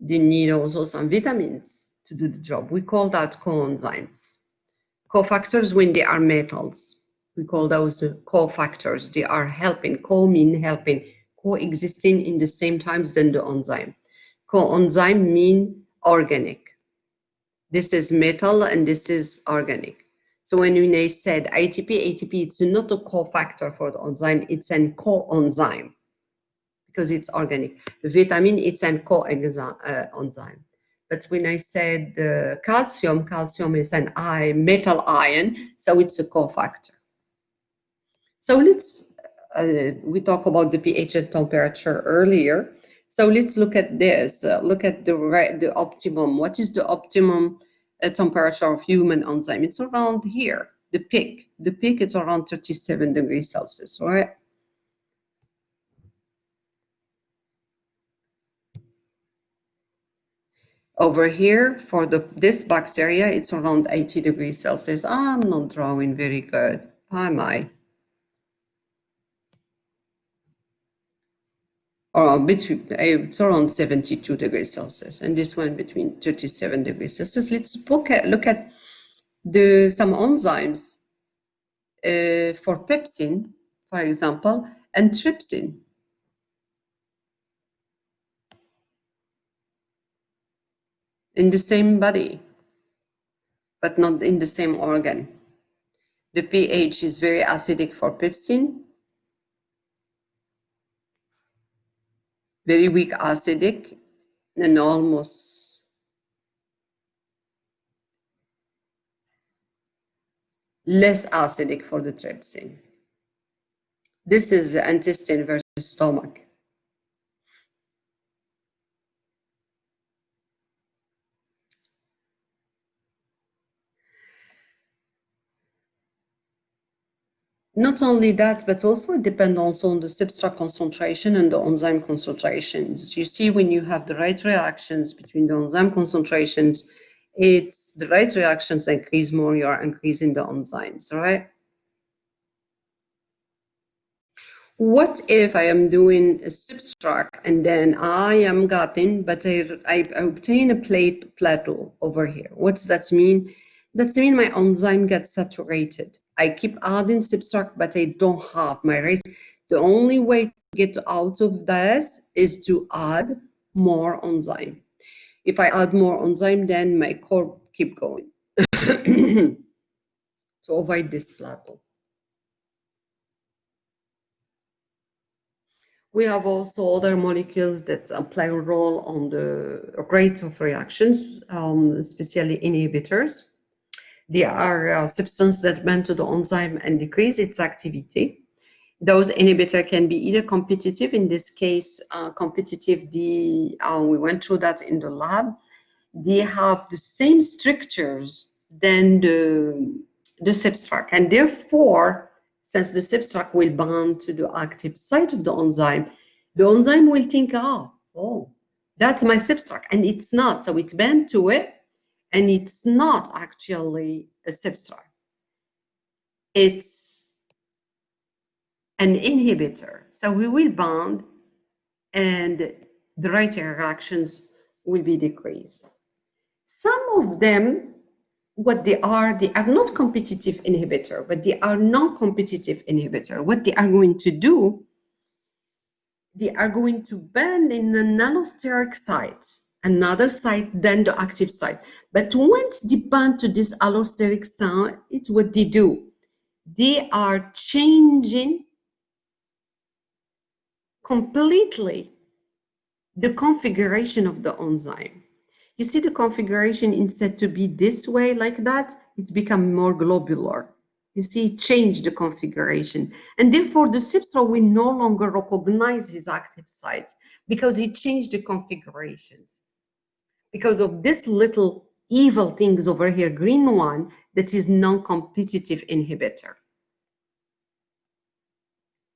They need also some vitamins to do the job. We call that coenzymes. Cofactors, when they are metals, we call those cofactors. They are helping, mean helping, coexisting in the same times than the enzyme. Coenzyme mean organic. This is metal and this is organic. So when I said ATP, it's not a cofactor for the enzyme, it's an coenzyme because it's organic. The vitamin, it's an coenzyme. But when I said calcium is an metal ion, so it's a cofactor. So let's, we talked about the pH and temperature earlier. So let's look at this, look at the optimum. What is the optimum temperature of human enzyme? It's around here, the peak. The peak is around 37 degrees Celsius, right? Over here, for this bacteria, it's around 80 degrees Celsius. I'm not drawing very good, am I? It's around 72 degrees Celsius, and this one between 37 degrees Celsius. Let's look at some enzymes for pepsin, for example, and trypsin. In the same body, but not in the same organ. The pH is very acidic for pepsin, very weak acidic, and almost less acidic for the trypsin. This is intestine versus stomach. Not only that, but also it depends also on the substrate concentration and the enzyme concentrations. You see, when you have the right reactions between the enzyme concentrations, it's the right reactions increase more, you are increasing the enzymes, right? What if I am doing a subtract and then I am getting, but I obtain a plateau over here? What does that mean? That means my enzyme gets saturated. I keep adding subtract, but I don't have my rate. The only way to get out of this is to add more enzyme. If I add more enzyme, then my core keep going to avoid this plateau. We have also other molecules that play a role on the rate of reactions, especially inhibitors. They are substances that bind to the enzyme and decrease its activity. Those inhibitors can be either competitive, in this case, competitive, we went through that in the lab. They have the same structures than the substrate, and therefore, since the substrate will bind to the active site of the enzyme will think, oh, that's my substrate, and it's not. So it's bound to it, and it's not actually a substrate. It's an inhibitor. So we will bind, and the rate of reactions will be decreased. Some of them, what they are not competitive inhibitor, but they are non-competitive inhibitor. What they are going to do, they are going to bend in a nanosteric site, another site than the active site. But once they bond to this allosteric site, it's what they do. They are changing completely the configuration of the enzyme. You see the configuration, instead to be this way like that, it's become more globular. You see, it changed the configuration. And therefore, the substrate will no longer recognize his active site because he changed the configurations. Because of this little evil things over here, green one, that is non-competitive inhibitor.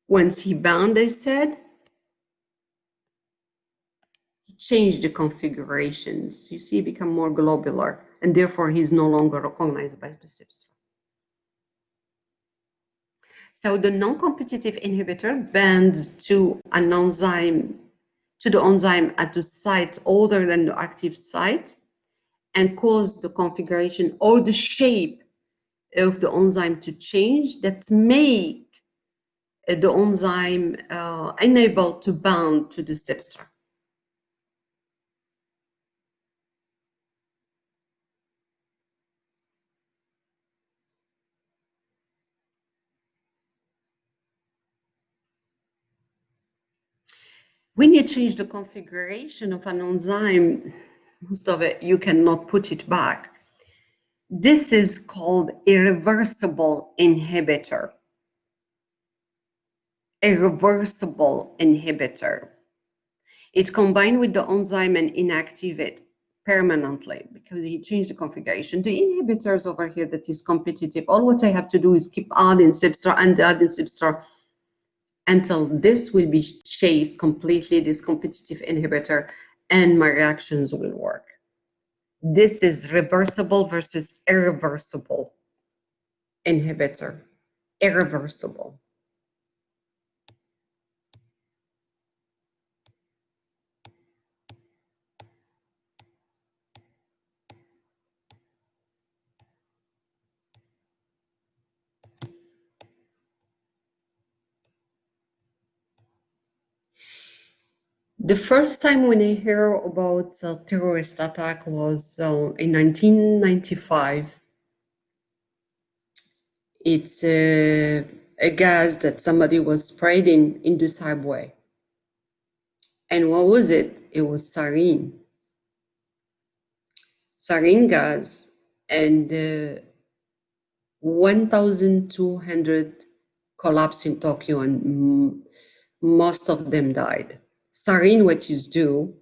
Once he bound, I said, change the configurations. You see, become more globular, and therefore he's no longer recognized by the substrate. So the non-competitive inhibitor binds to an enzyme, to the enzyme at the site other than the active site, and cause the configuration or the shape of the enzyme to change. That make the enzyme unable to bind to the substrate. When you change the configuration of an enzyme, most of it, you cannot put it back. This is called irreversible inhibitor. Irreversible inhibitor. It combined with the enzyme and inactivate permanently because he changed the configuration. The inhibitors over here that is competitive, all what I have to do is keep adding substrate and adding substrate until this will be chased completely, this competitive inhibitor, and my reactions will work. This is reversible versus irreversible inhibitor. Irreversible. The first time when I hear about a terrorist attack was in 1995. It's a gas that somebody was spreading in the subway. And what was it? It was sarin. Sarin gas, and 1,200 collapsed in Tokyo, and most of them died. Sarin, which is due,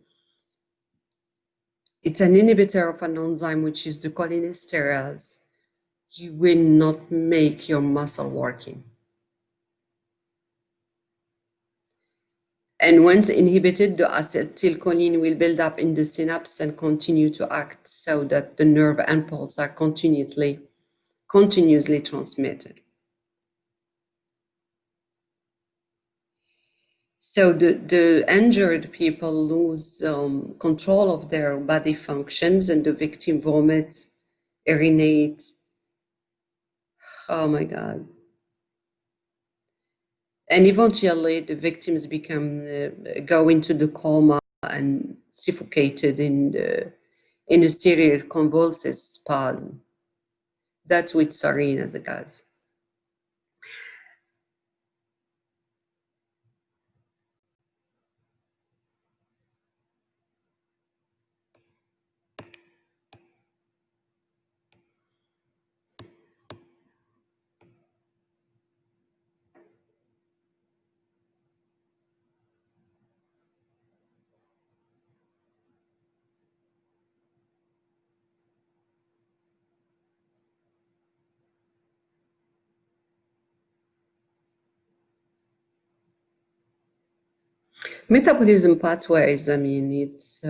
it's an inhibitor of an enzyme which is the cholinesterase. You will not make your muscle working. And once inhibited, the acetylcholine will build up in the synapse and continue to act so that the nerve impulses are continuously transmitted. So the injured people lose control of their body functions, and the victim vomits, urinate. Oh my God. And eventually the victims go into the coma and suffocated in a serious convulsive spasm. That's with sarin as a gas. Metabolism pathways, I mean, it's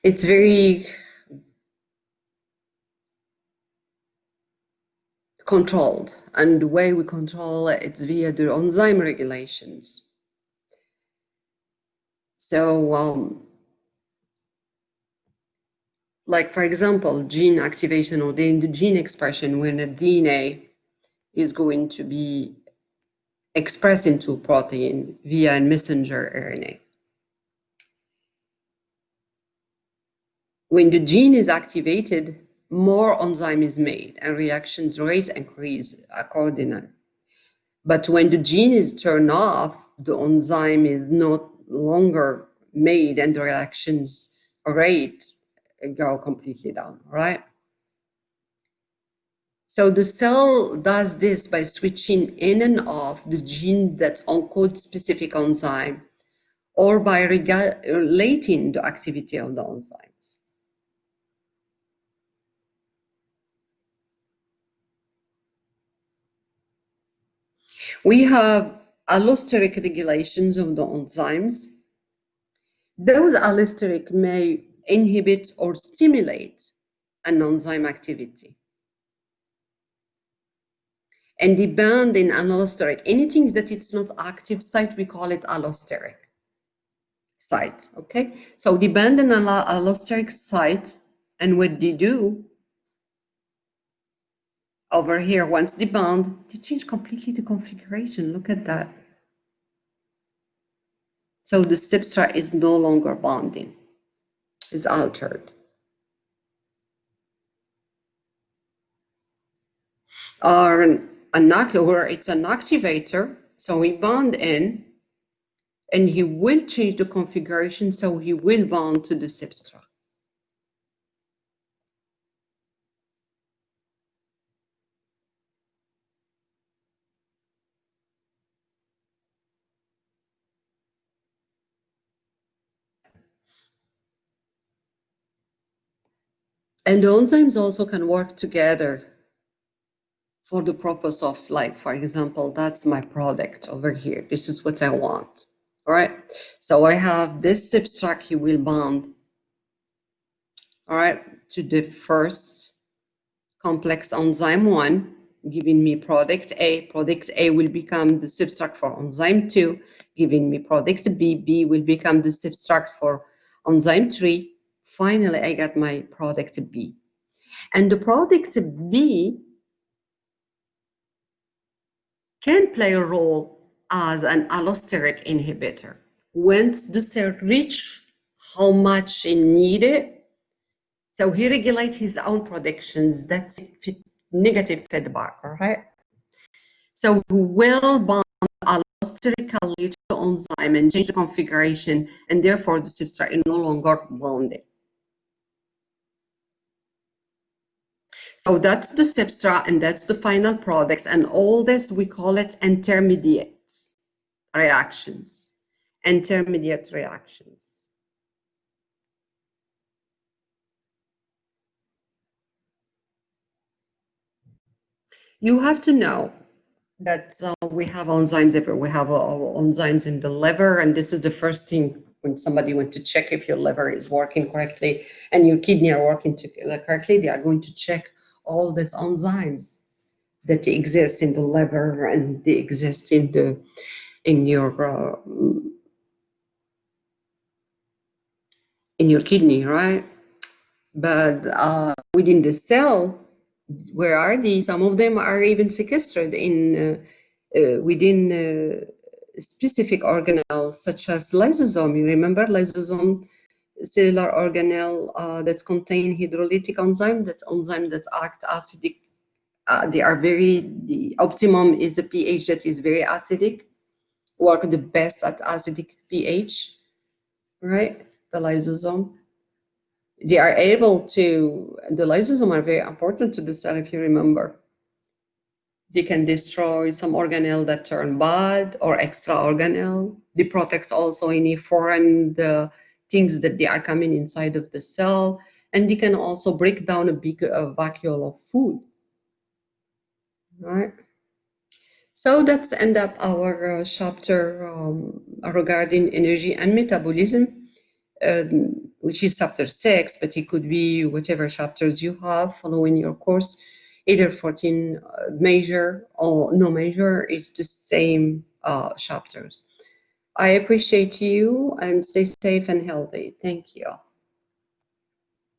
very controlled, and the way we control it, it's via the enzyme regulations. So, like for example, gene activation or the gene expression, when a DNA is going to be expressed into protein via a messenger RNA. When the gene is activated, more enzyme is made and reactions rates increase accordingly. But when the gene is turned off, the enzyme is not longer made and the reactions rate go completely down, right? So the cell does this by switching in and off the gene that encodes specific enzyme, or by regulating the activity of the enzymes. We have allosteric regulations of the enzymes. Those allosteric may inhibit or stimulate an enzyme activity. And depend in an allosteric, anything that it's not active site, we call it allosteric site, okay? So depend on an allosteric site, and what they do over here, once they bound, they change completely the configuration. Look at that. So the substrate is no longer bonding, is altered. Or it's an activator, so we bond in, and he will change the configuration, so he will bond to the substrate. And the enzymes also can work together for the purpose of, like, for example, that's my product over here. This is what I want. All right. So I have this substrate, he will bond, all right, to the first complex enzyme 1, giving me product A. Product A will become the substrate for enzyme 2, giving me product B. B will become the substrate for enzyme 3. Finally, I got my product B. And the product B can play a role as an allosteric inhibitor. Once the cell reach how much it needed, so he regulates his own productions. That's negative feedback, all right? So he will bond allosterically to the enzyme and change the configuration, and therefore the substrate is no longer bonded. So that's the substrate, and that's the final product, and all this we call it intermediate reactions. Intermediate reactions. You have to know that we have enzymes everywhere. We have enzymes in the liver, and this is the first thing when somebody wants to check if your liver is working correctly and your kidney are working correctly. They are going to check all these enzymes that exist in the liver and they exist in your kidney, right? But within the cell, where are these? Some of them are even sequestered in within specific organelles, such as lysosome. You remember lysosome, cellular organelle that contain hydrolytic enzyme, that enzyme that act acidic. The optimum is a pH that is very acidic, work the best at acidic pH, right? The lysosome. They are able to, the lysosome are very important to the cell, if you remember. They can destroy some organelle that turn bad or extra organelle. They protect also any foreign things that they are coming inside of the cell. And they can also break down a big vacuole of food, right? So that's end up our chapter regarding energy and metabolism, which is chapter 6, but it could be whatever chapters you have following your course, either 14 major or no major, it's the same chapters. I appreciate you and stay safe and healthy. Thank you.